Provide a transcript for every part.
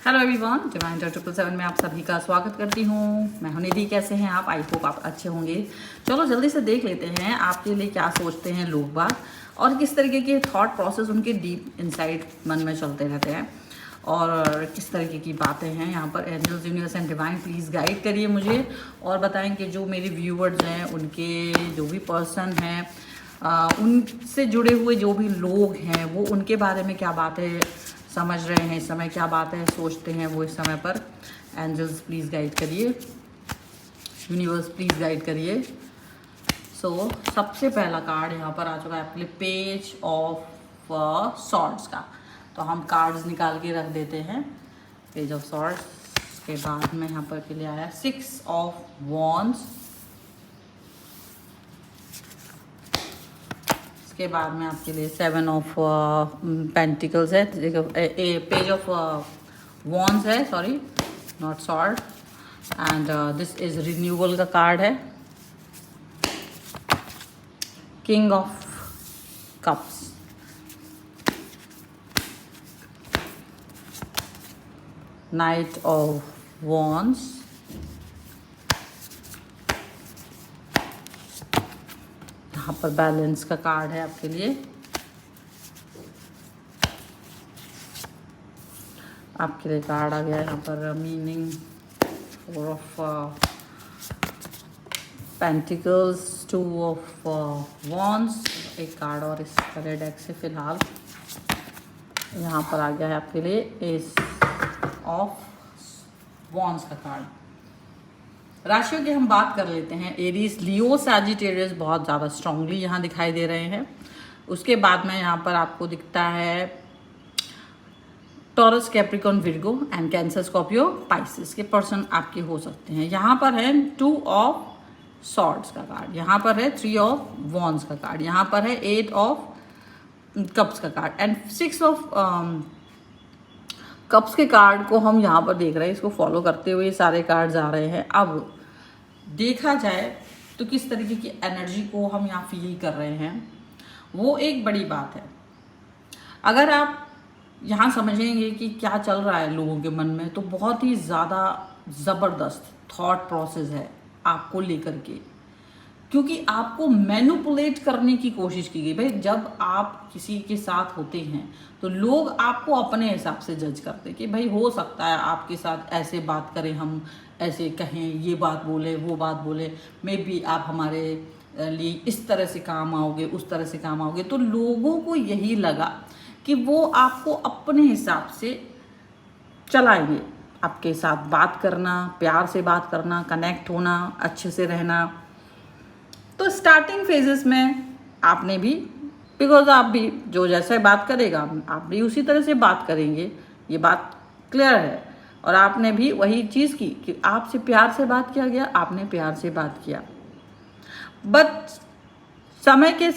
Hello everyone, divine 777 में आप सभी का स्वागत करती हूँ। मैं हूं निधि। कैसे हैं आप? आई होप आप अच्छे होंगे। चलो जल्दी से देख लेते हैं आपके लिए क्या सोचते हैं लोग बाग और किस तरीके के थॉट प्रोसेस उनके डीप इनसाइड मन में चलते रहते हैं और किस तरीके की बातें हैं यहाँ पर। Angels, universe and divine please guide करिए मुझे और बताएं कि जो मेरे व्यूअर्स हैं, उनके जो भी पर्सन हैं, उनसे जुड़े हुए जो भी लोग हैं, वो उनके बारे में क्या बातें समझ रहे हैं इस समय, क्या बातें सोचते हैं वो इस समय पर। एंजल्स प्लीज़ गाइड करिए, यूनिवर्स प्लीज़ गाइड करिए। सो सबसे पहला कार्ड यहाँ पर आ चुका है आपके लिए, पेज ऑफ सॉर्ड्स का। तो हम कार्ड्स निकाल के रख देते हैं। पेज ऑफ सॉर्ड्स के बाद में यहाँ पर के लिए आया 6 ऑफ वॉन्ड्स। के बाद में आपके लिए 7 ऑफ पेंटिकल्स है, पेज ऑफ वॉन्ड्स है, sorry not sword. And this is renewal का कार्ड है। King of cups, night of wands, यहाँ पर बैलेंस का कार्ड है आपके लिए। आपके लिए कार्ड आ गया यहाँ पर meaning 4 of pentacles, 2 of wands. एक कार्ड और इस तरह डेक से फिलहाल यहाँ पर आ गया है आपके लिए एस ऑफ वॉन्ड्स का कार्ड। राशियों की हम बात कर लेते हैं। एरीज, लियो, सैजिटेरियस बहुत ज़्यादा स्ट्रांगली यहाँ दिखाई दे रहे हैं। उसके बाद में यहाँ पर आपको दिखता है taurus, Capricorn, Virgo and cancer, Scorpio, Pisces के पर्सन आपके हो सकते हैं। यहाँ पर है 2 ऑफ सॉर्ड्स का कार्ड, यहाँ पर है 3 ऑफ वॉन्ड्स का कार्ड, यहाँ पर है 8 ऑफ कप्स का कार्ड एंड 6 ऑफ कप्स के कार्ड को हम यहाँ पर देख रहे हैं। इसको फॉलो करते हुए ये सारे कार्ड्स आ रहे हैं। अब देखा जाए तो किस तरीके की एनर्जी को हम यहाँ फील कर रहे हैं, वो एक बड़ी बात है। अगर आप यहाँ समझेंगे कि क्या चल रहा है लोगों के मन में, तो बहुत ही ज़्यादा ज़बरदस्त थॉट प्रोसेस है आपको लेकर के, क्योंकि आपको मैनिपुलेट करने की कोशिश की गई। भाई जब आप किसी के साथ होते हैं तो लोग आपको अपने हिसाब से जज करते हैं कि भाई हो सकता है आपके साथ ऐसे बात करें, हम ऐसे कहें, ये बात बोले, वो बात बोले, मे बी आप हमारे लिए इस तरह से काम आओगे, उस तरह से काम आओगे। तो लोगों को यही लगा कि वो आपको अपने हिसाब से चलाएंगे। आपके साथ बात करना, प्यार से बात करना, कनेक्ट होना, अच्छे से रहना। तो स्टार्टिंग फेजेस में आपने भी, बिकॉज आप भी जो जैसे बात करेगा आप भी उसी तरह से बात करेंगे, ये बात क्लियर है। और आपने भी वही चीज़ की कि आपसे प्यार से बात किया गया, आपने प्यार से बात किया। बट समय के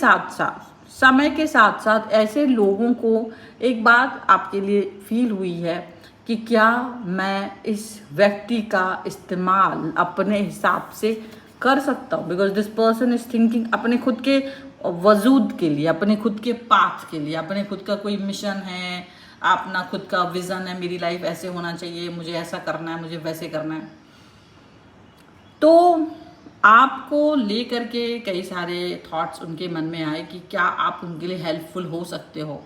साथ साथ ऐसे लोगों को एक बात आपके लिए फील हुई है कि क्या मैं इस व्यक्ति का इस्तेमाल अपने हिसाब से कर सकता हूँ। Because this person is thinking अपने खुद के वजूद के लिए, अपने खुद के पाथ के लिए, अपने खुद का कोई मिशन है, अपना खुद का विजन है, मेरी लाइफ ऐसे होना चाहिए, मुझे ऐसा करना है, मुझे वैसे करना है। तो आपको लेकर के कई सारे थॉट्स उनके मन में आए कि क्या आप उनके लिए हेल्पफुल हो सकते हो।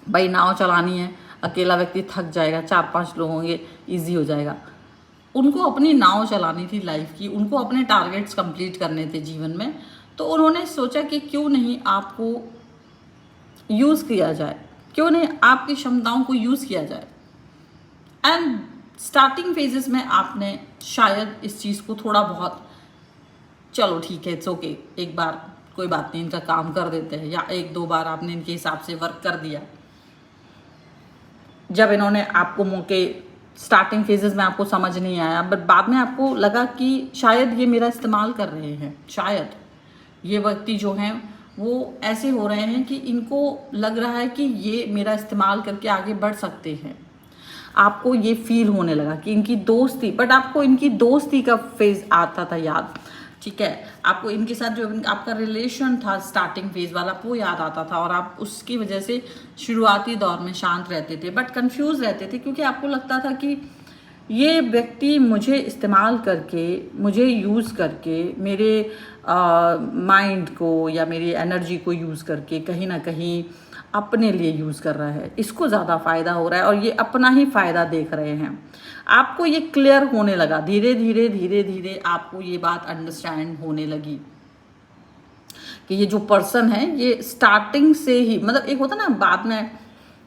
भाई नाव चलानी है, अकेला व्यक्ति थक जाएगा, 4-5 लोग होंगे, ईजी हो जाएगा। उनको अपनी नाव चलानी थी लाइफ की, उनको अपने टारगेट्स कंप्लीट करने थे जीवन में। तो उन्होंने सोचा कि क्यों नहीं आपको यूज़ किया जाए, क्यों नहीं आपकी क्षमताओं को यूज़ किया जाए। एंड स्टार्टिंग फेजेस में आपने शायद इस चीज़ को थोड़ा बहुत, चलो ठीक है, इट्स ओके, एक बार कोई बात नहीं, इनका काम कर देते हैं, या 1-2 बार आपने इनके हिसाब से वर्क कर दिया। जब इन्होंने आपको मौके, स्टार्टिंग फेजेस में आपको समझ नहीं आया, बट बाद में आपको लगा कि शायद ये मेरा इस्तेमाल कर रहे हैं, शायद ये व्यक्ति जो हैं वो ऐसे हो रहे हैं कि इनको लग रहा है कि ये मेरा इस्तेमाल करके आगे बढ़ सकते हैं। आपको ये फील होने लगा कि इनकी दोस्ती, बट आपको इनकी दोस्ती का फेज आता था याद, ठीक है। आपको इनके साथ जो आपका रिलेशन था स्टार्टिंग फेज वाला वो याद आता था और आप उसकी वजह से शुरुआती दौर में शांत रहते थे, बट कंफ्यूज रहते थे, क्योंकि आपको लगता था कि ये व्यक्ति मुझे इस्तेमाल करके, मुझे यूज़ करके, मेरे माइंड को या मेरी एनर्जी को यूज़ करके कहीं ना कहीं अपने लिए यूज़ कर रहा है, इसको ज़्यादा फ़ायदा हो रहा है और ये अपना ही फ़ायदा देख रहे हैं। आपको ये क्लियर होने लगा, धीरे धीरे धीरे धीरे आपको ये बात अंडरस्टैंड होने लगी कि ये जो पर्सन है ये स्टार्टिंग से ही, मतलब एक होता ना बाद में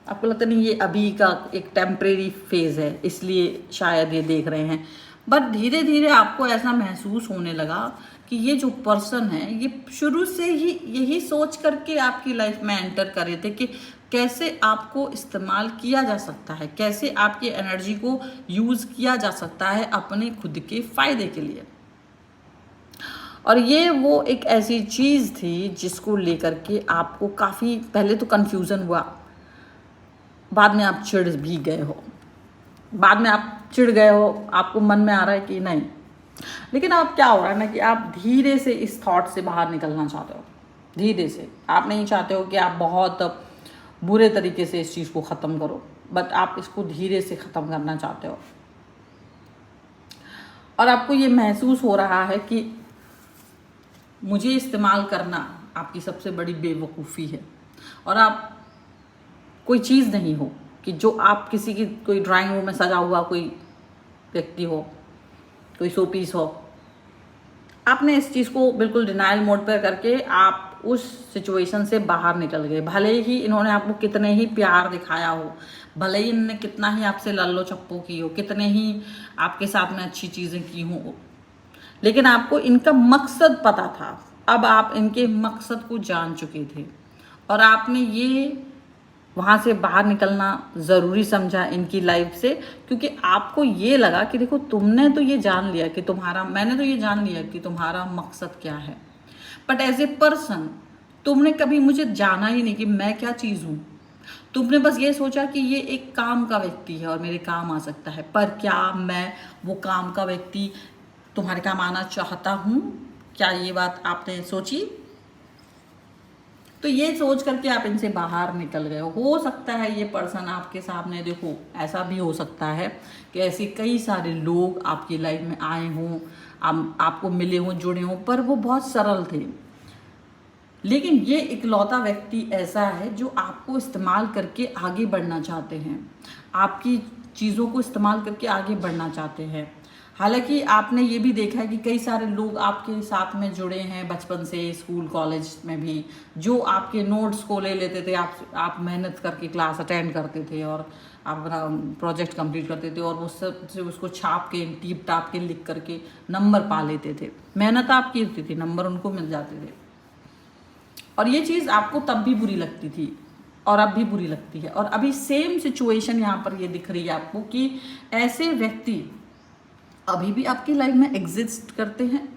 आपको लगता नहीं ये अभी का एक टेम्परेरी फेज है इसलिए शायद ये देख रहे हैं, बट धीरे धीरे आपको ऐसा महसूस होने लगा कि ये जो पर्सन है ये शुरू से ही यही सोच करके आपकी लाइफ में एंटर कर रहे थे कि कैसे आपको इस्तेमाल किया जा सकता है, कैसे आपकी एनर्जी को यूज़ किया जा सकता है अपने खुद के फ़ायदे के लिए। और ये वो एक ऐसी चीज़ थी जिसको लेकर के आपको काफ़ी पहले तो कन्फ्यूज़न हुआ, बाद में आप चिढ़ भी गए हो, बाद में आप चिढ़ गए हो, आपको मन में आ रहा है कि नहीं, लेकिन अब क्या हो रहा है ना कि आप धीरे से इस थॉट से बाहर निकलना चाहते हो, धीरे से। आप नहीं चाहते हो कि आप बहुत बुरे तरीके से इस चीज़ को ख़त्म करो, बट आप इसको धीरे से ख़त्म करना चाहते हो और आपको ये महसूस हो रहा है कि मुझे इस्तेमाल करना आपकी सबसे बड़ी बेवकूफ़ी है और आप कोई चीज़ नहीं हो कि जो आप किसी की कोई ड्राइंग रूम में सजा हुआ कोई व्यक्ति हो, कोई शो पीस हो। आपने इस चीज़ को बिल्कुल डिनाइल मोड पर करके आप उस सिचुएशन से बाहर निकल गए। भले ही इन्होंने आपको कितने ही प्यार दिखाया हो, भले ही इन्होंने कितना ही आपसे लल्लो चप्पो की हो, कितने ही आपके साथ में अच्छी चीज़ें की हों, लेकिन आपको इनका मकसद पता था। अब आप इनके मकसद को जान चुके थे और आपने ये वहाँ से बाहर निकलना ज़रूरी समझा इनकी लाइफ से, क्योंकि आपको ये लगा कि देखो तुमने तो ये जान लिया कि मैंने तो ये जान लिया कि तुम्हारा मकसद क्या है, बट एज ए पर्सन तुमने कभी मुझे जाना ही नहीं कि मैं क्या चीज़ हूँ। तुमने बस ये सोचा कि ये एक काम का व्यक्ति है और मेरे काम आ सकता है, पर क्या मैं वो काम का व्यक्ति तुम्हारे काम आना चाहता हूँ? क्या ये बात आपने सोची? तो ये सोच करके आप इनसे बाहर निकल गए हो सकता है ये पर्सन आपके सामने, देखो ऐसा भी हो सकता है कि ऐसे कई सारे लोग आपकी लाइफ में आए हों, आपको मिले हों, जुड़े हों, पर वो बहुत सरल थे, लेकिन ये इकलौता व्यक्ति ऐसा है जो आपको इस्तेमाल करके आगे बढ़ना चाहते हैं, आपकी चीज़ों को इस्तेमाल करके आगे बढ़ना चाहते हैं। हालांकि आपने ये भी देखा है कि कई सारे लोग आपके साथ में जुड़े हैं बचपन से, स्कूल कॉलेज में भी, जो आपके नोट्स को ले लेते थे, आप मेहनत करके क्लास अटेंड करते थे और आप अपना प्रोजेक्ट कंप्लीट करते थे और वो सब से उसको छाप के टीप टाप के लिख करके नंबर पा लेते थे। मेहनत आपकी होती थी, नंबर उनको मिल जाते थे और ये चीज़ आपको तब भी बुरी लगती थी और अब भी बुरी लगती है। और अभी सेम सिचुएशन यहाँ पर ये दिख रही है आपको कि ऐसे व्यक्ति अभी भी आपकी लाइफ में एग्जिस्ट करते हैं,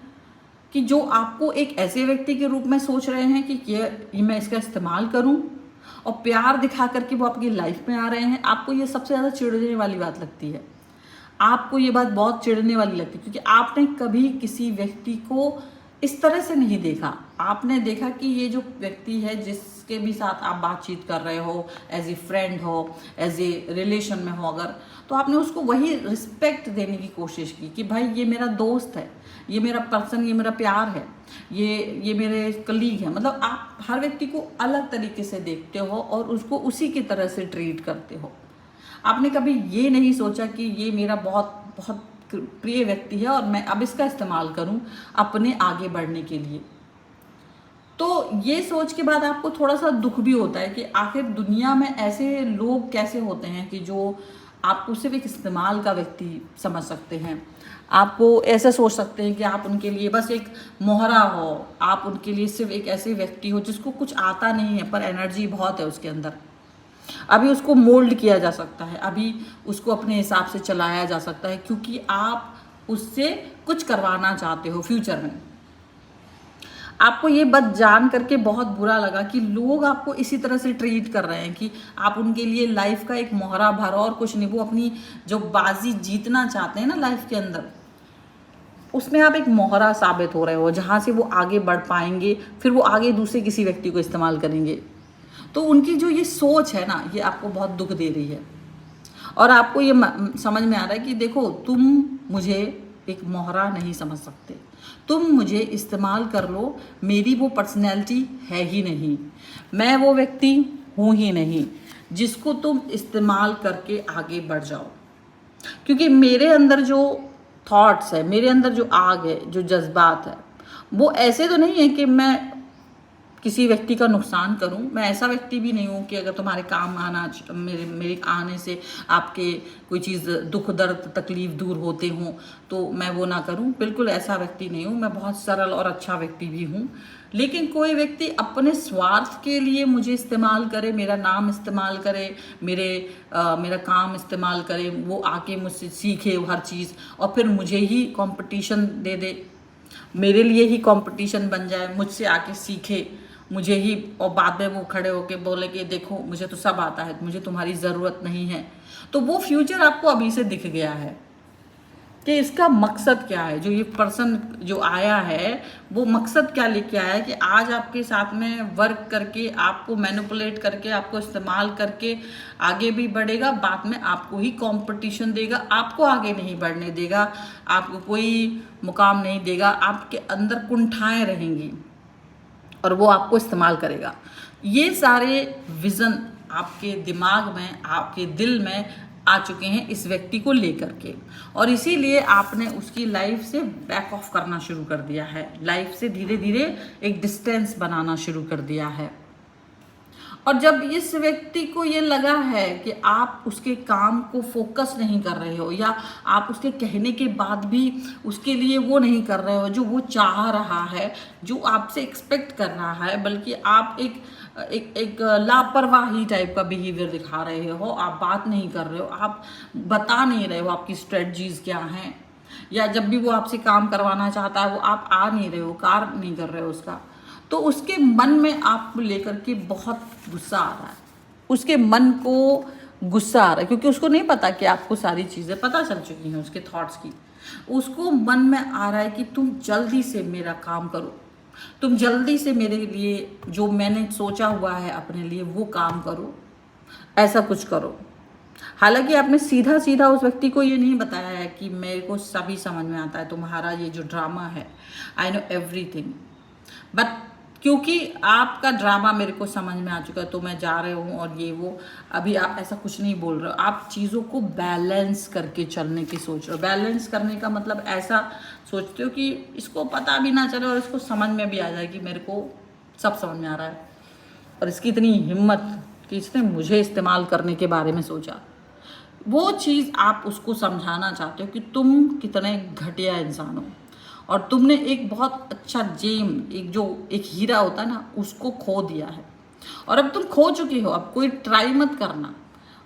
कि जो आपको एक ऐसे व्यक्ति के रूप में सोच रहे हैं कि ये मैं इसका इस्तेमाल करूं और प्यार दिखा करके वो आपकी लाइफ में आ रहे हैं। आपको ये सबसे ज़्यादा चिढ़ने वाली बात लगती है, आपको ये बात बहुत चिढ़ने वाली लगती है, क्योंकि आपने कभी किसी व्यक्ति को इस तरह से नहीं देखा। आपने देखा कि ये जो व्यक्ति है जिसके भी साथ आप बातचीत कर रहे हो, एज ए फ्रेंड हो, एज ए रिलेशन में हो अगर, तो आपने उसको वही रिस्पेक्ट देने की कोशिश की कि भाई ये मेरा दोस्त है, ये मेरा पर्सन, ये मेरा प्यार है, ये मेरे कलीग है। मतलब आप हर व्यक्ति को अलग तरीके से देखते हो और उसको उसी की तरह से ट्रीट करते हो। आपने कभी ये नहीं सोचा कि ये मेरा बहुत बहुत प्रिय व्यक्ति है और मैं अब इसका इस्तेमाल करूं अपने आगे बढ़ने के लिए। तो ये सोच के बाद आपको थोड़ा सा दुख भी होता है कि आखिर दुनिया में ऐसे लोग कैसे होते हैं कि जो आपको सिर्फ एक इस्तेमाल का व्यक्ति समझ सकते हैं, आपको ऐसा सोच सकते हैं कि आप उनके लिए बस एक मोहरा हो, आप उनके लिए सिर्फ एक ऐसे व्यक्ति हो जिसको कुछ आता नहीं है पर एनर्जी बहुत है उसके अंदर, अभी उसको मोल्ड किया जा सकता है, अभी उसको अपने हिसाब से चलाया जा सकता है, क्योंकि आप उससे कुछ करवाना चाहते हो फ्यूचर में। आपको ये बात जान करके बहुत बुरा लगा कि लोग आपको इसी तरह से ट्रीट कर रहे हैं कि आप उनके लिए लाइफ का एक मोहरा भर और कुछ नहीं, वो अपनी जो बाजी जीतना चाहते हैं ना लाइफ के अंदर, उसमें आप एक मोहरा साबित हो रहे हो, जहाँ से वो आगे बढ़ पाएंगे, फिर वो आगे दूसरे किसी व्यक्ति को इस्तेमाल करेंगे। तो उनकी जो ये सोच है ना, ये आपको बहुत दुख दे रही है। और आपको ये समझ में आ रहा है कि देखो, तुम मुझे एक मोहरा नहीं समझ सकते, तुम मुझे इस्तेमाल कर लो, मेरी वो पर्सनैलिटी है ही नहीं, मैं वो व्यक्ति हूँ ही नहीं जिसको तुम इस्तेमाल करके आगे बढ़ जाओ। क्योंकि मेरे अंदर जो थॉट्स है, मेरे अंदर जो आग है, जो जज्बात है, वो ऐसे तो नहीं है कि मैं किसी व्यक्ति का नुकसान करूं। मैं ऐसा व्यक्ति भी नहीं हूं कि अगर तुम्हारे काम आना, मेरे आने से आपके कोई चीज़, दुख दर्द तकलीफ दूर होते हों तो मैं वो ना करूं। बिल्कुल ऐसा व्यक्ति नहीं हूं। मैं बहुत सरल और अच्छा व्यक्ति भी हूं। लेकिन कोई व्यक्ति अपने स्वार्थ के लिए मुझे इस्तेमाल करे, मेरा नाम इस्तेमाल करे, मेरा काम इस्तेमाल करे, वो आके मुझसे सीखे हर चीज़ और फिर मुझे ही कंपटीशन दे दे, मेरे लिए ही कंपटीशन बन जाए, मुझसे आके सीखे मुझे ही, और बाद में वो खड़े होके बोले कि देखो मुझे तो सब आता है, मुझे तुम्हारी ज़रूरत नहीं है। तो वो फ्यूचर आपको अभी से दिख गया है कि इसका मकसद क्या है। जो ये पर्सन जो आया है वो मकसद क्या लेके आया है कि आज आपके साथ में वर्क करके, आपको मैनिपुलेट करके, आपको इस्तेमाल करके आगे भी बढ़ेगा, बाद में आपको ही कंपटीशन देगा, आपको आगे नहीं बढ़ने देगा, आपको कोई मुकाम नहीं देगा, आपके अंदर कुंठाएं रहेंगी और वो आपको इस्तेमाल करेगा। ये सारे विज़न आपके दिमाग में, आपके दिल में आ चुके हैं इस व्यक्ति को लेकर के, और इसीलिए आपने उसकी लाइफ से बैक ऑफ करना शुरू कर दिया है, लाइफ से धीरे धीरे एक डिस्टेंस बनाना शुरू कर दिया है। और जब इस व्यक्ति को ये लगा है कि आप उसके काम को फोकस नहीं कर रहे हो, या आप उसके कहने के बाद भी उसके लिए वो नहीं कर रहे हो जो वो चाह रहा है, जो आपसे एक्सपेक्ट कर रहा है, बल्कि आप एक लापरवाही टाइप का बिहेवियर दिखा रहे हो, आप बात नहीं कर रहे हो, आप बता नहीं रहे हो आपकी स्ट्रेटजीज क्या हैं, या जब भी वो आपसे काम करवाना चाहता है वो आप आ नहीं रहे हो, कार नहीं कर रहे हो उसका, तो उसके मन में आपको लेकर के बहुत गुस्सा आ रहा है। उसके मन को गुस्सा आ रहा है क्योंकि उसको नहीं पता कि आपको सारी चीज़ें पता चल चुकी हैं उसके थॉट्स की। उसको मन में आ रहा है कि तुम जल्दी से मेरा काम करो, तुम जल्दी से मेरे लिए जो मैंने सोचा हुआ है अपने लिए वो काम करो, ऐसा कुछ करो। हालांकि आपने सीधा सीधा उस व्यक्ति को ये नहीं बताया है कि मेरे को सभी समझ में आता है, तुम्हारा ये जो ड्रामा है, आई नो एवरीथिंग, बट क्योंकि आपका ड्रामा मेरे को समझ में आ चुका है तो मैं जा रही हूँ और ये वो। अभी आप ऐसा कुछ नहीं बोल रहे हो, आप चीज़ों को बैलेंस करके चलने की सोच रहे हो। बैलेंस करने का मतलब ऐसा सोचते हो कि इसको पता भी ना चले और इसको समझ में भी आ जाए कि मेरे को सब समझ में आ रहा है, और इसकी इतनी हिम्मत कि इसने मुझे इस्तेमाल करने के बारे में सोचा। वो चीज़ आप उसको समझाना चाहते हो कि तुम कितने घटिया इंसान हो, और तुमने एक बहुत अच्छा जेम, एक हीरा होता है ना, उसको खो दिया है, और अब तुम खो चुके हो। अब कोई ट्राई मत करना,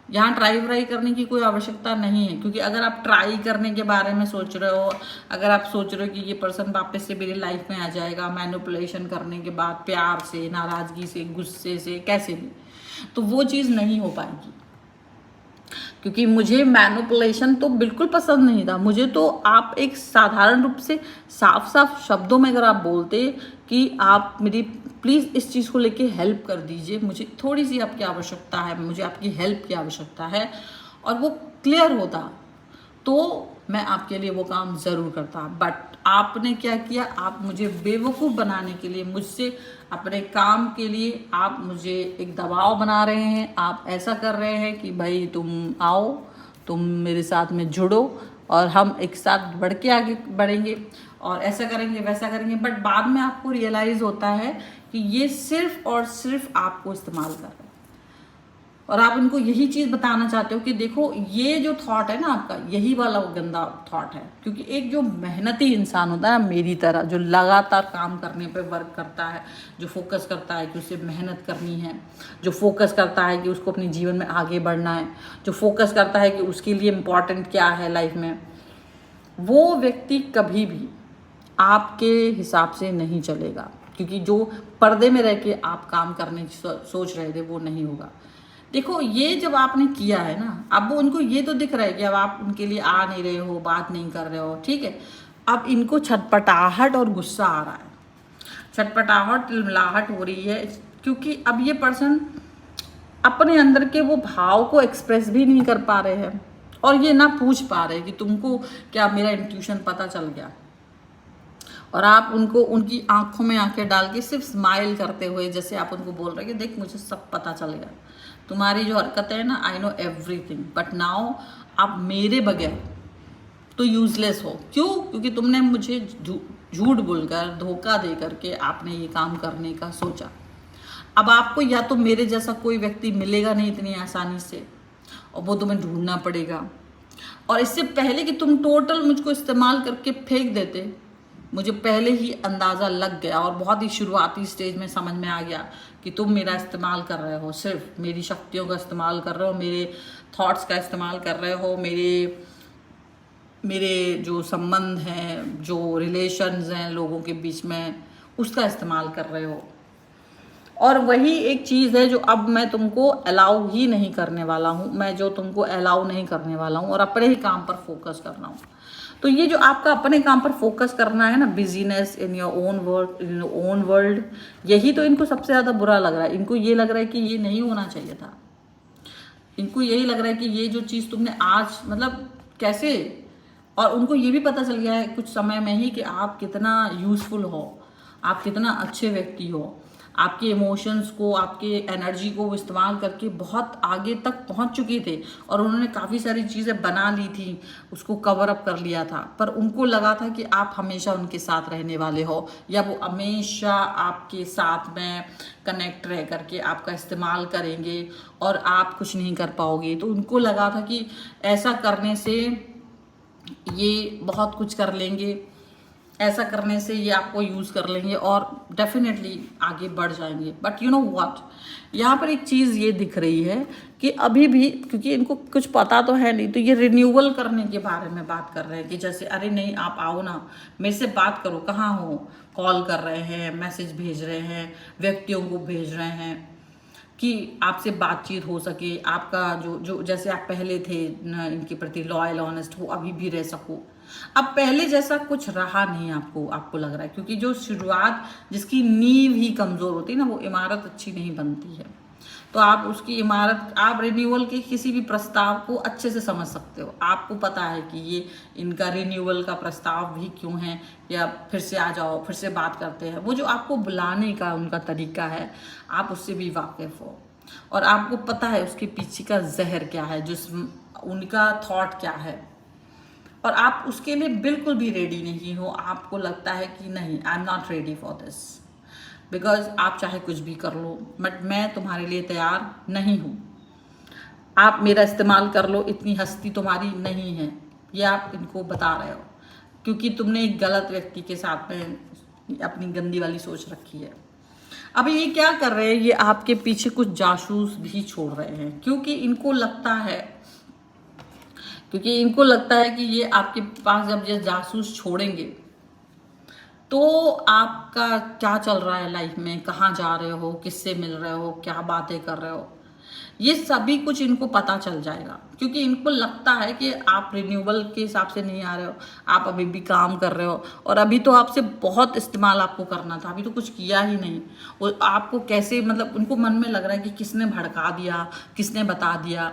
यहाँ ट्राई करने की कोई आवश्यकता नहीं है, क्योंकि अगर आप ट्राई करने के बारे में सोच रहे हो, अगर आप सोच रहे हो कि ये पर्सन वापस से मेरी लाइफ में आ जाएगा मैनिपुलेशन करने के बाद, प्यार से, नाराज़गी से, गुस्से से, कैसे भी, तो वो चीज़ नहीं हो पाएगी। क्योंकि मुझे मैनिपुलेशन तो बिल्कुल पसंद नहीं था। मुझे तो आप एक साधारण रूप से साफ साफ शब्दों में अगर आप बोलते कि आप मेरी प्लीज़ इस चीज़ को लेके हेल्प कर दीजिए, मुझे थोड़ी सी आपकी आवश्यकता है, मुझे आपकी हेल्प की आवश्यकता है, और वो क्लियर होता तो मैं आपके लिए वो काम ज़रूर करता। बट आपने क्या किया, आप मुझे बेवकूफ़ बनाने के लिए, मुझसे अपने काम के लिए आप मुझे एक दबाव बना रहे हैं। आप ऐसा कर रहे हैं कि भाई तुम आओ, तुम मेरे साथ में जुड़ो और हम एक साथ बढ़ के आगे बढ़ेंगे और ऐसा करेंगे वैसा करेंगे। बट बाद में आपको रियलाइज़ होता है कि ये सिर्फ और सिर्फ आपको इस्तेमाल कर रहे हैं, और आप इनको यही चीज़ बताना चाहते हो कि देखो ये जो थॉट है ना आपका, यही वाला गंदा थॉट है। क्योंकि एक जो मेहनती इंसान होता है ना, मेरी तरह, जो लगातार काम करने पे वर्क करता है, जो फोकस करता है कि उसे मेहनत करनी है, जो फोकस करता है कि उसको अपने जीवन में आगे बढ़ना है, जो फोकस करता है कि उसके लिए इम्पॉर्टेंट क्या है लाइफ में, वो व्यक्ति कभी भी आपके हिसाब से नहीं चलेगा। क्योंकि जो पर्दे में रह के आप काम करने की सोच रहे थे वो नहीं होगा। देखो ये जब आपने किया है ना, अब वो उनको ये तो दिख रहा है कि अब आप उनके लिए आ नहीं रहे हो, बात नहीं कर रहे हो, ठीक है, अब इनको छटपटाहट और गुस्सा आ रहा है, छटपटाहट तिलमिलाहट हो रही है, क्योंकि अब ये पर्सन अपने अंदर के वो भाव को एक्सप्रेस भी नहीं कर पा रहे हैं और ये ना पूछ पा रहे कि तुमको क्या मेरा इंट्यूशन पता चल गया। और आप उनको उनकी आंखों में आंखें डाल के सिर्फ स्माइल करते हुए जैसे आप उनको बोल रहे हैं कि देख मुझे सब पता चल गया, तुम्हारी जो हरकतें हैं ना, I know everything, but now आप मेरे बगैर तो यूजलेस हो। क्यों? क्योंकि तुमने मुझे झूठ बोलकर धोखा दे करके आपने ये काम करने का सोचा। अब आपको या तो मेरे जैसा कोई व्यक्ति मिलेगा नहीं इतनी आसानी से, और वो तुम्हें ढूंढना पड़ेगा। और इससे पहले कि तुम टोटल मुझको इस्तेमाल करके फेंक देते, मुझे पहले ही अंदाज़ा लग गया और बहुत ही शुरुआती स्टेज में समझ में आ गया कि तुम मेरा इस्तेमाल कर रहे हो, सिर्फ मेरी शक्तियों का इस्तेमाल कर रहे हो, मेरे थॉट्स का इस्तेमाल कर रहे हो, मेरे जो संबंध हैं, जो रिलेशंस हैं लोगों के बीच में, उसका इस्तेमाल कर रहे हो। और वही एक चीज़ है जो अब मैं तुमको अलाउ ही नहीं करने वाला हूँ, मैं जो तुमको अलाउ नहीं करने वाला हूँ और अपने ही काम पर फोकस कर रहा हूँ। तो ये जो आपका अपने काम पर फोकस करना है ना, business in your own world, यही तो इनको सबसे ज़्यादा बुरा लग रहा है। इनको ये लग रहा है कि ये नहीं होना चाहिए था, इनको यही लग रहा है कि ये जो चीज़ तुमने आज मतलब कैसे, और उनको ये भी पता चल गया है कुछ समय में ही कि आप कितना यूज़फुल हो, आप कितना अच्छे व्यक्ति हो, आपके इमोशंस को, आपके एनर्जी को वो इस्तेमाल करके बहुत आगे तक पहुंच चुके थे और उन्होंने काफ़ी सारी चीज़ें बना ली थी, उसको कवर अप कर लिया था। पर उनको लगा था कि आप हमेशा उनके साथ रहने वाले हो, या वो हमेशा आपके साथ में कनेक्ट रह करके आपका इस्तेमाल करेंगे और आप कुछ नहीं कर पाओगे। तो उनको लगा था कि ऐसा करने से ये बहुत कुछ कर लेंगे, ऐसा करने से ये आपको यूज़ कर लेंगे और डेफिनेटली आगे बढ़ जाएंगे। बट यू नो व्हाट, यहाँ पर एक चीज़ ये दिख रही है कि अभी भी, क्योंकि इनको कुछ पता तो है नहीं, तो ये रिन्यूअल करने के बारे में बात कर रहे हैं कि जैसे अरे नहीं आप आओ ना, मेरे से बात करो, कहाँ हो, कॉल कर रहे हैं, मैसेज भेज रहे हैं, व्यक्तियों को भेज रहे हैं कि आपसे बातचीत हो सके, आपका जो जैसे आप पहले थे इनके प्रति लॉयल ऑनेस्ट हो, अभी भी रह सको। अब पहले जैसा कुछ रहा नहीं आपको लग रहा है, क्योंकि जो शुरुआत, जिसकी नींव ही कमज़ोर होती है ना, वो इमारत अच्छी नहीं बनती है। तो आप उसकी इमारत, आप रिन्यूअल के किसी भी प्रस्ताव को अच्छे से समझ सकते हो, आपको पता है कि ये इनका रिन्यूअल का प्रस्ताव भी क्यों है, या फिर से आ जाओ, फिर से बात करते हैं, वो जो आपको बुलाने का उनका तरीका है, आप उससे भी वाकिफ हो और आपको पता है उसके पीछे का जहर क्या है, जिस उनका थॉट क्या है, और आप उसके लिए बिल्कुल भी रेडी नहीं हो। आपको लगता है कि नहीं, I am not ready for this, because आप चाहे कुछ भी कर लो, बट मैं तुम्हारे लिए तैयार नहीं हूँ। आप मेरा इस्तेमाल कर लो, इतनी हस्ती तुम्हारी नहीं है, ये आप इनको बता रहे हो, क्योंकि तुमने एक गलत व्यक्ति के साथ में अपनी गंदी वाली सोच रखी है। अब ये क्या कर रहे हैं, ये आपके पीछे कुछ जासूस भी छोड़ रहे हैं, क्योंकि इनको लगता है कि ये आपके पास जब ये जासूस छोड़ेंगे तो आपका क्या चल रहा है लाइफ में, कहाँ जा रहे हो, किससे मिल रहे हो, क्या बातें कर रहे हो, ये सभी कुछ इनको पता चल जाएगा। क्योंकि इनको लगता है कि आप रिन्यूअल के हिसाब से नहीं आ रहे हो, आप अभी भी काम कर रहे हो, और अभी तो आपसे बहुत इस्तेमाल आपको करना था, अभी तो कुछ किया ही नहीं। वो आपको कैसे, मतलब उनको मन में लग रहा है कि किसने भड़का दिया, किसने बता दिया।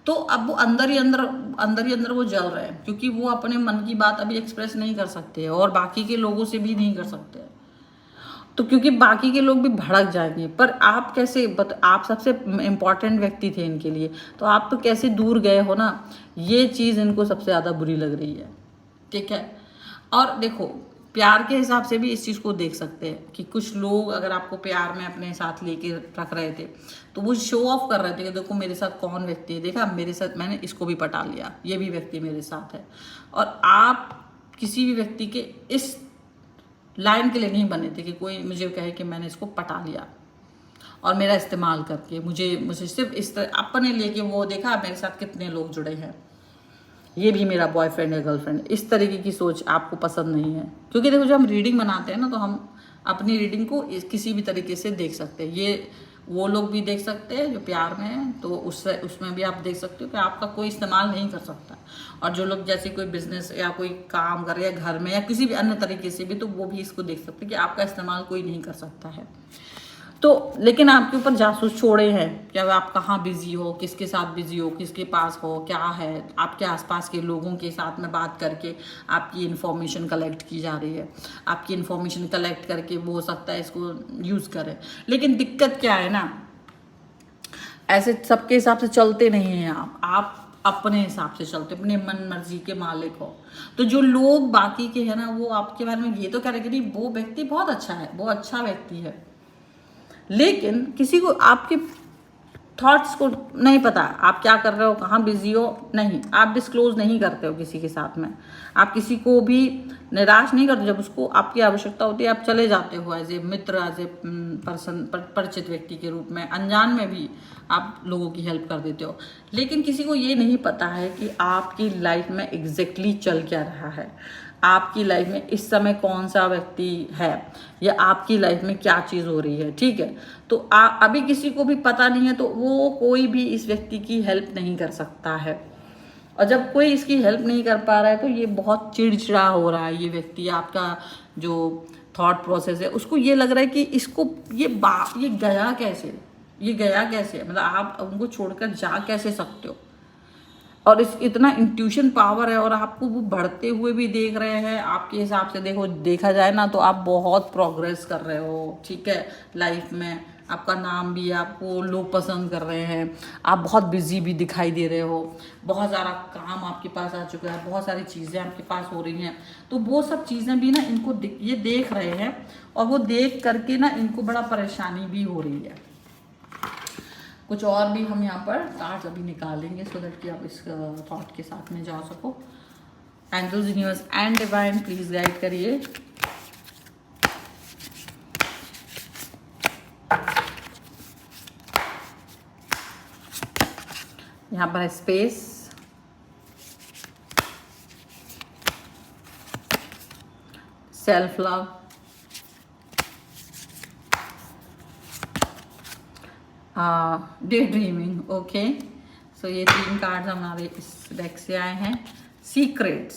तो अब वो अंदर ही अंदर वो जल रहे हैं, क्योंकि वो अपने मन की बात अभी एक्सप्रेस नहीं कर सकते और बाकी के लोगों से भी नहीं कर सकते, तो क्योंकि बाकी के लोग भी भड़क जाएंगे। पर आप कैसे, आप सबसे इम्पॉर्टेंट व्यक्ति थे इनके लिए, तो आप तो कैसे दूर गए हो ना, ये चीज़ इनको सबसे ज़्यादा बुरी लग रही है। ठीक है, और देखो प्यार के हिसाब से भी इस चीज़ को देख सकते हैं कि कुछ लोग अगर आपको प्यार में अपने साथ लेके रख रहे थे, तो वो शो ऑफ कर रहे थे कि देखो मेरे साथ कौन व्यक्ति है, देखा मेरे साथ, मैंने इसको भी पटा लिया, ये भी व्यक्ति मेरे साथ है। और आप किसी भी व्यक्ति के इस लाइन के लिए नहीं बने थे कि कोई मुझे कहे कि मैंने इसको पटा लिया और मेरा इस्तेमाल करके मुझे सिर्फ इस तरह अपने लिए कि वो देखा मेरे साथ कितने लोग जुड़े हैं, ये भी मेरा बॉयफ्रेंड या गर्लफ्रेंड। इस तरीके की सोच आपको पसंद नहीं है, क्योंकि देखो जब हम रीडिंग बनाते हैं ना, तो हम अपनी रीडिंग को किसी भी तरीके से देख सकते हैं। ये वो लोग भी देख सकते हैं जो प्यार में हैं, तो उसमें भी आप देख सकते हो कि आपका कोई इस्तेमाल नहीं कर सकता। और जो लोग जैसे कोई बिजनेस या कोई काम कर रहे हैं घर में या किसी भी अन्य तरीके से भी, तो वो भी इसको देख सकते हैं कि आपका इस्तेमाल कोई नहीं कर सकता है। तो लेकिन आपके ऊपर जासूस छोड़े हैं कि अब आप कहाँ बिजी हो, किसके साथ बिजी हो, किसके पास हो, क्या है, आपके आसपास के लोगों के साथ में बात करके आपकी इन्फॉर्मेशन कलेक्ट की जा रही है। आपकी इन्फॉर्मेशन कलेक्ट करके वो हो सकता है इसको यूज़ करें। लेकिन दिक्कत क्या है ना, ऐसे सबके हिसाब से चलते नहीं हैं आप अपने हिसाब से चलते, अपने मन मर्जी के मालिक हो। तो जो लोग बाकी के हैं ना, वो आपके बारे में ये तो कह रहे कि नहीं वो व्यक्ति बहुत अच्छा है, वो अच्छा व्यक्ति है, लेकिन किसी को आपके थॉट्स को नहीं पता, आप क्या कर रहे हो, कहाँ बिजी हो, नहीं, आप डिस्क्लोज नहीं करते हो किसी के साथ में। आप किसी को भी निराश नहीं करते, जब उसको आपकी आवश्यकता होती है आप चले जाते हो एज ए मित्र, एज ए पर्सन, परिचित व्यक्ति के रूप में, अनजान में भी आप लोगों की हेल्प कर देते हो। लेकिन किसी को ये नहीं पता है कि आपकी लाइफ में एग्जैक्टली चल क्या रहा है, आपकी लाइफ में इस समय कौन सा व्यक्ति है, या आपकी लाइफ में क्या चीज़ हो रही है। ठीक है, तो अभी किसी को भी पता नहीं है, तो वो कोई भी इस व्यक्ति की हेल्प नहीं कर सकता है। और जब कोई इसकी हेल्प नहीं कर पा रहा है, तो ये बहुत चिड़चिड़ा हो रहा है। ये व्यक्ति, आपका जो थॉट प्रोसेस है, उसको ये लग रहा है कि इसको ये गया कैसे, ये गया कैसे, मतलब आप उनको छोड़कर जा कैसे सकते हो। और इस इतना इंट्यूशन पावर है, और आपको वो बढ़ते हुए भी देख रहे हैं। आपके हिसाब से देखा जाए ना, तो आप बहुत प्रोग्रेस कर रहे हो, ठीक है, लाइफ में आपका नाम भी, आपको लोग पसंद कर रहे हैं, आप बहुत बिजी भी दिखाई दे रहे हो, बहुत सारा काम आपके पास आ चुका है, बहुत सारी चीज़ें आपके पास हो रही हैं। तो वो सब चीज़ें भी ना इनको ये देख रहे हैं, और वो देख करके ना इनको बड़ा परेशानी भी हो रही है। कुछ और भी हम यहाँ पर कार्ड्स अभी निकालेंगे, सो दैट कि आप इस थॉट के साथ में जा सको। Angels, universe and divine please guide करिए। यहाँ पर है space, self love, day dreaming. Okay, so ये 3 कार्ड्स हमारे इस डेक से आए हैं। सीक्रेट्स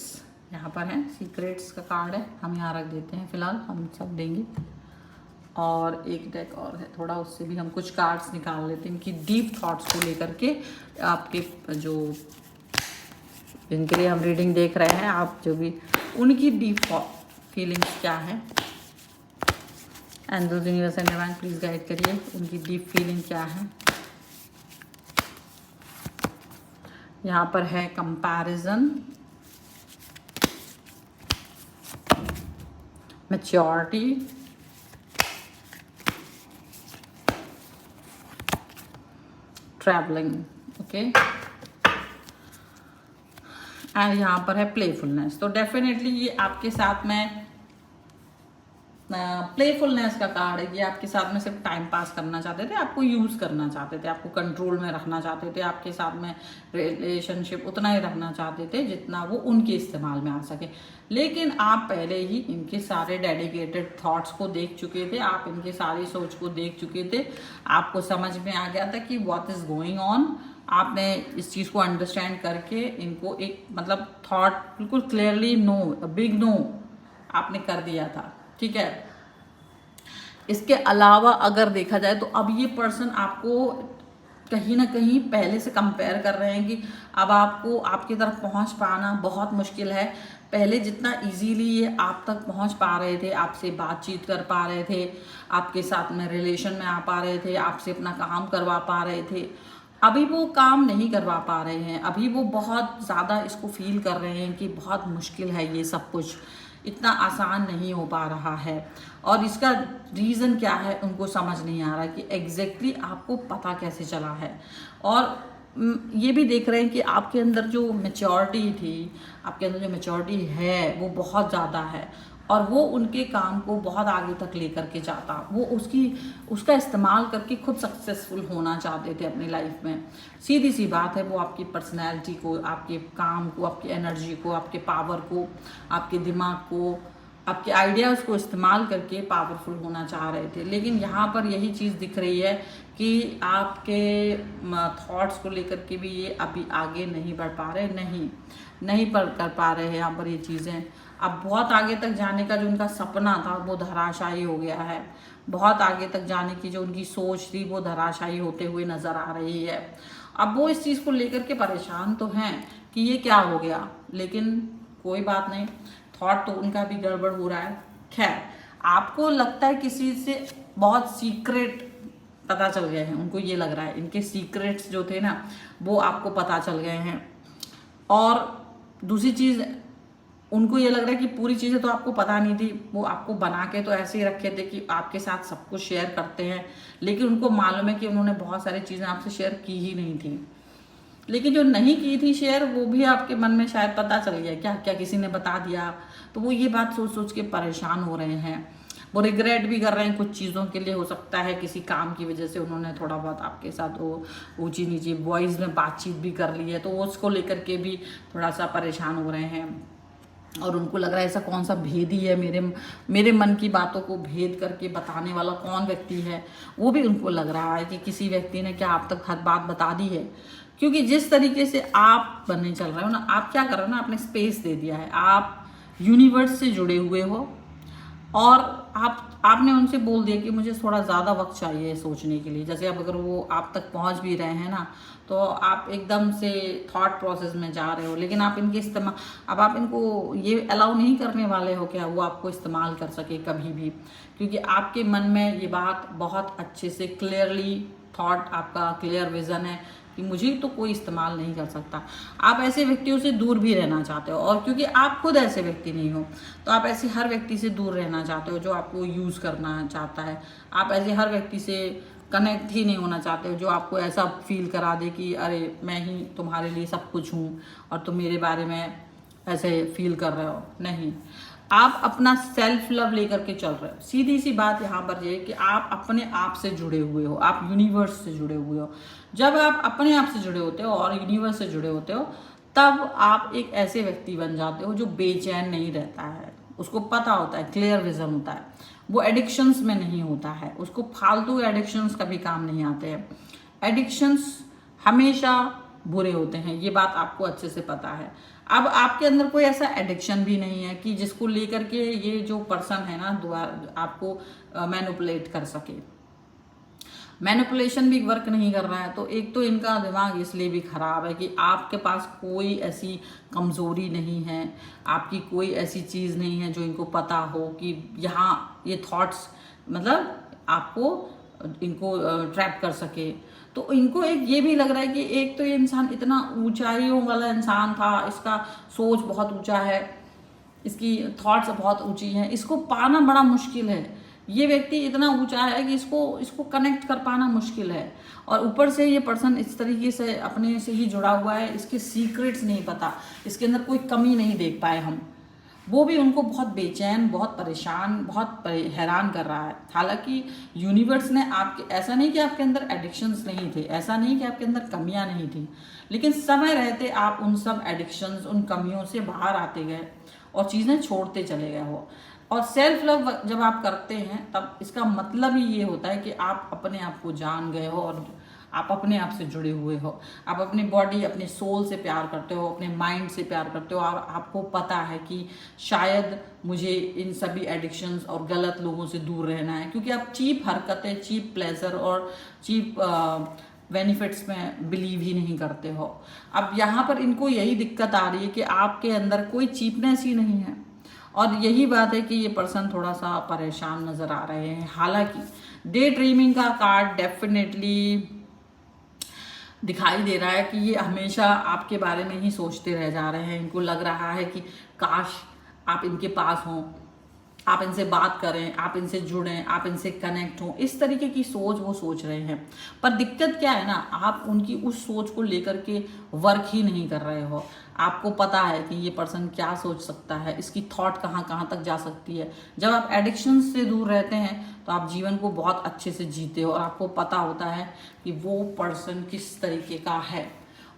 यहाँ पर है, सीक्रेट्स का कार्ड है, हम यहाँ रख देते हैं फिलहाल, हम सब देंगे। और एक डेक और है थोड़ा, उससे भी हम कुछ कार्ड्स निकाल लेते हैं, इनकी डीप थॉट्स को लेकर के। आपके जो जिनके लिए हम रीडिंग देख रहे हैं, आप जो भी, उनकी डीप फीलिंग्स क्या है। Angels, universe and divine please guide करिए, उनकी डीप फीलिंग क्या है। यहाँ पर है comparison, maturity, travelling. Okay, and यहाँ पर है प्लेफुलनेस। तो डेफिनेटली ये आपके साथ में प्लेफुलनेस का कार्ड है। ये आपके साथ में सिर्फ टाइम पास करना चाहते थे, आपको यूज़ करना चाहते थे, आपको कंट्रोल में रखना चाहते थे, आपके साथ में रिलेशनशिप उतना ही रखना चाहते थे जितना वो उनके इस्तेमाल में आ सके। लेकिन आप पहले ही इनके सारे डेडिकेटेड थॉट्स को देख चुके थे, आप इनके सारी सोच को देख चुके थे, आपको समझ में आ गया था कि व्हाट इज़ गोइंग ऑन। आपने इस चीज़ को अंडरस्टैंड करके इनको एक मतलब थॉट बिल्कुल क्लियरली नो, बिग नो आपने कर दिया था। ठीक है, इसके अलावा अगर देखा जाए तो अब ये पर्सन आपको कहीं ना कहीं पहले से कंपेयर कर रहे हैं कि अब आपको आपकी तरफ पहुंच पाना बहुत मुश्किल है। पहले जितना इजीली ये आप तक पहुंच पा रहे थे, आपसे बातचीत कर पा रहे थे, आपके साथ में रिलेशन में आ पा रहे थे, आपसे अपना काम करवा पा रहे थे, अभी वो काम नहीं करवा पा रहे हैं। अभी वो बहुत ज़्यादा इसको फील कर रहे हैं कि बहुत मुश्किल है, ये सब कुछ इतना आसान नहीं हो पा रहा है। और इसका रीज़न क्या है उनको समझ नहीं आ रहा कि एग्जैक्टली आपको पता कैसे चला है। और ये भी देख रहे हैं कि आपके अंदर जो मैच्योरिटी थी, आपके अंदर जो मैच्योरिटी है वो बहुत ज़्यादा है, और वो उनके काम को बहुत आगे तक लेकर के जाता, वो उसका इस्तेमाल करके खुद सक्सेसफुल होना चाहते थे अपनी लाइफ में। सीधी सी बात है, वो आपकी पर्सनैलिटी को, आपके काम को, आपकी एनर्जी को, आपके पावर को, आपके दिमाग को आपके आइडियाज़ को इस्तेमाल करके पावरफुल होना चाह रहे थे। लेकिन यहाँ पर यही चीज़ दिख रही है कि आपके थॉट्स को लेकर के भी ये अभी आगे नहीं बढ़ पा रहे, नहीं कर पा रहे हैं यहाँ पर ये चीज़ें। अब बहुत आगे तक जाने का जो उनका सपना था वो धराशायी हो गया है। बहुत आगे तक जाने की जो उनकी सोच थी वो धराशायी होते हुए नज़र आ रही है। अब वो इस चीज़ को लेकर के परेशान तो हैं कि ये क्या हो गया, लेकिन कोई बात नहीं, थॉट तो उनका भी गड़बड़ हो रहा है। खैर, आपको लगता है किसी से बहुत सीक्रेट पता चल गए हैं, उनको ये लग रहा है इनके सीक्रेट्स जो थे ना वो आपको पता चल गए हैं। और दूसरी चीज़, उनको ये लग रहा है कि पूरी चीज़ें तो आपको पता नहीं थी, वो आपको बना के तो ऐसे ही रखे थे कि आपके साथ सब कुछ शेयर करते हैं, लेकिन उनको मालूम है कि उन्होंने बहुत सारी चीज़ें आपसे शेयर की ही नहीं थी। लेकिन जो नहीं की थी शेयर वो भी आपके मन में शायद पता चल गया, क्या क्या किसी ने बता दिया, तो वो ये बात सोच सोच के परेशान हो रहे हैं। वो रिग्रेट भी कर रहे हैं कुछ चीज़ों के लिए, हो सकता है किसी काम की वजह से उन्होंने थोड़ा बहुत आपके साथ वो ऊंची नीची वॉइस में बातचीत भी कर ली है, तो वो उसको लेकर के भी थोड़ा सा परेशान हो रहे हैं। और उनको लग रहा है ऐसा कौन सा भेदी है, मेरे मन की बातों को भेद करके बताने वाला कौन व्यक्ति है। वो भी उनको लग रहा है कि किसी व्यक्ति ने क्या आप तक हर बात बता दी है। क्योंकि जिस तरीके से आप बनने चल रहे हो ना, आप क्या कर रहे हो ना, आपने स्पेस दे दिया है, आप यूनिवर्स से जुड़े हुए हो। और आपने उनसे बोल दिया कि मुझे थोड़ा ज़्यादा वक्त चाहिए सोचने के लिए। जैसे अब अगर वो आप तक पहुंच भी रहे हैं ना, तो आप एकदम से थॉट प्रोसेस में जा रहे हो, लेकिन आप इनके इस्तेमाल, अब आप इनको ये अलाउ नहीं करने वाले हो क्या वो आपको इस्तेमाल कर सके कभी भी। क्योंकि आपके मन में ये बात बहुत अच्छे से क्लियरली थॉट, आपका क्लियर विजन है कि मुझे तो कोई इस्तेमाल नहीं कर सकता। आप ऐसे व्यक्तियों से दूर भी रहना चाहते हो, और क्योंकि आप खुद ऐसे व्यक्ति नहीं हो तो आप ऐसे हर व्यक्ति से दूर रहना चाहते हो जो आपको यूज़ करना चाहता है। आप ऐसे हर व्यक्ति से कनेक्ट ही नहीं होना चाहते हो जो आपको ऐसा फील करा दे कि अरे मैं ही तुम्हारे लिए सब कुछ हूँ और तुम मेरे बारे में ऐसे फील कर रहे हो। नहीं, आप अपना सेल्फ लव लेकर के चल रहे हो। सीधी सी बात यहाँ पर ये है कि आप अपने आप से जुड़े हुए हो, आप यूनिवर्स से जुड़े हुए हो। जब आप अपने आप से जुड़े होते हो और यूनिवर्स से जुड़े होते हो, तब आप एक ऐसे व्यक्ति बन जाते हो जो बेचैन नहीं रहता है। उसको पता होता है, क्लियर विजन होता है, वो एडिक्शंस में नहीं होता है, उसको फालतू एडिक्शंस कभी काम नहीं आते हैं। एडिक्शंस हमेशा बुरे होते हैं, ये बात आपको अच्छे से पता है। अब आपके अंदर कोई ऐसा एडिक्शन भी नहीं है कि जिसको लेकर के ये जो पर्सन है ना दोबारा आपको मैनिपुलेट कर सके। मैनिपुलेशन भी वर्क नहीं कर रहा है, तो एक तो इनका दिमाग इसलिए भी खराब है कि आपके पास कोई ऐसी कमज़ोरी नहीं है, आपकी कोई ऐसी चीज़ नहीं है जो इनको पता हो कि यहाँ ये थॉट्स मतलब आपको इनको ट्रैप कर सके। तो इनको एक ये भी लग रहा है कि एक तो ये इंसान इतना ऊंचाइयों वाला इंसान था, इसका सोच बहुत ऊंचा है, इसकी थॉट्स बहुत ऊंची हैं, इसको पाना बड़ा मुश्किल है। ये व्यक्ति इतना ऊंचा है कि इसको कनेक्ट कर पाना मुश्किल है। और ऊपर से ये पर्सन इस तरीके से अपने से ही जुड़ा हुआ है, इसके सीक्रेट्स नहीं पता, इसके अंदर कोई कमी नहीं देख पाए हम। वो भी उनको बहुत बेचैन, बहुत परेशान, बहुत हैरान कर रहा है। हालांकि यूनिवर्स ने आपके, ऐसा नहीं कि आपके अंदर एडिक्शंस नहीं थे, ऐसा नहीं कि आपके अंदर कमियां नहीं थी, लेकिन समय रहते आप उन सब एडिक्शंस, उन कमियों से बाहर आते गए और चीज़ें छोड़ते चले गए हो। और सेल्फ लव जब आप करते हैं तब इसका मतलब ही ये होता है कि आप अपने आप को जान गए हो और आप अपने आप से जुड़े हुए हो। आप अपनी बॉडी, अपने सोल से प्यार करते हो, अपने माइंड से प्यार करते हो, और आपको पता है कि शायद मुझे इन सभी एडिक्शंस और गलत लोगों से दूर रहना है, क्योंकि आप चीप हरकतें, चीप प्लेजर और चीप बेनिफिट्स में बिलीव ही नहीं करते हो। अब यहाँ पर इनको यही दिक्कत आ रही है कि आपके अंदर कोई चीपनेस ही नहीं है, और यही बात है कि ये पर्सन थोड़ा सा परेशान नज़र आ रहे हैं। हालांकि डे ड्रीमिंग का कार्ड डेफिनेटली दिखाई दे रहा है कि ये हमेशा आपके बारे में ही सोचते रह जा रहे हैं। इनको लग रहा है कि काश आप इनके पास हों, आप इनसे बात करें, आप इनसे जुड़ें, आप इनसे कनेक्ट हों, इस तरीके की सोच वो सोच रहे हैं। पर दिक्कत क्या है ना, आप उनकी उस सोच को लेकर के वर्क ही नहीं कर रहे हो। आपको पता है कि ये पर्सन क्या सोच सकता है, इसकी थॉट कहाँ कहाँ तक जा सकती है। जब आप एडिक्शन से दूर रहते हैं तो आप जीवन को बहुत अच्छे से जीते हो, और आपको पता होता है कि वो पर्सन किस तरीके का है।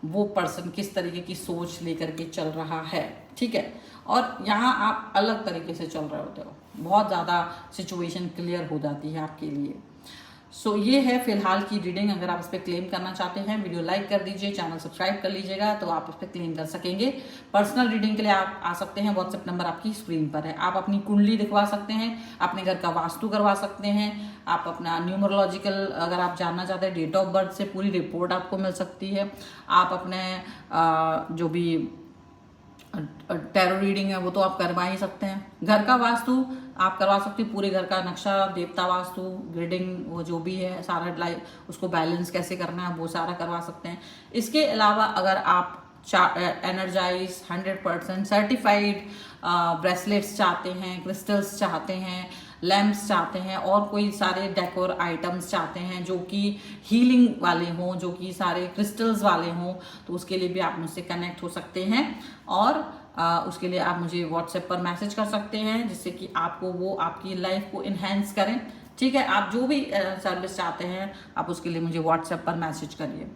वो पर्सन किस तरीके की सोच लेकर के चल रहा है, ठीक है। और यहाँ आप अलग तरीके से चल रहे होते हो, बहुत ज़्यादा सिचुएशन क्लियर हो जाती है आपके लिए। सो ये है फिलहाल की रीडिंग। अगर आप इस पर क्लेम करना चाहते हैं, वीडियो लाइक कर दीजिए, चैनल सब्सक्राइब कर लीजिएगा, तो आप इस पर क्लेम कर सकेंगे। पर्सनल रीडिंग के लिए आप आ सकते हैं, व्हाट्सएप नंबर आपकी स्क्रीन पर है। आप अपनी कुंडली दिखवा सकते हैं, अपने घर का वास्तु करवा सकते हैं, आप अपना न्यूमरोलॉजिकल अगर आप जानना चाहते हैं, डेट ऑफ बर्थ से पूरी रिपोर्ट आपको मिल सकती है। आप अपने जो भी टैरो रीडिंग है वो तो आप करवा ही सकते हैं। घर का वास्तु आप करवा सकते हैं, पूरे घर का नक्शा, देवता वास्तु, ग्रिडिंग, वो जो भी है सारा लाइफ उसको बैलेंस कैसे करना है वो सारा करवा सकते हैं। इसके अलावा अगर आप एनर्जाइज 100% सर्टिफाइड ब्रेसलेट्स चाहते हैं, क्रिस्टल्स चाहते हैं, लैम्प्स चाहते हैं और कोई सारे डेकोर आइटम्स चाहते हैं जो कि हीलिंग वाले हों, जो कि सारे क्रिस्टल्स वाले हों, तो उसके लिए भी आप मुझसे कनेक्ट हो सकते हैं। और उसके लिए आप मुझे व्हाट्सएप पर मैसेज कर सकते हैं, जिससे कि आपको वो आपकी लाइफ को इन्हेंस करें, ठीक है। आप जो भी सर्विस चाहते हैं आप उसके लिए मुझे व्हाट्सएप पर मैसेज करिए।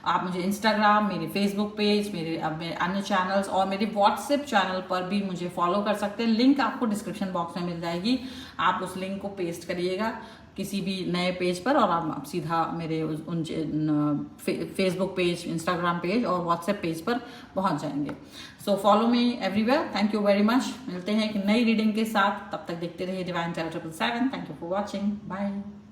आप मुझे इंस्टाग्राम, मेरे फेसबुक पेज, मेरे अन्य चैनल्स और मेरे व्हाट्सएप चैनल पर भी मुझे फॉलो कर सकते हैं। लिंक आपको डिस्क्रिप्शन बॉक्स में मिल जाएगी, आप उस लिंक को पेस्ट करिएगा किसी भी नए पेज पर और आप सीधा मेरे उन फेसबुक पेज, इंस्टाग्राम पेज और व्हाट्सएप पेज पर पहुंच जाएंगे। So follow me everywhere. Thank you very much. मिलते हैं एक नई रीडिंग के साथ, तब तक देखते रहिए divine channel 777। Thank you for watching. Bye.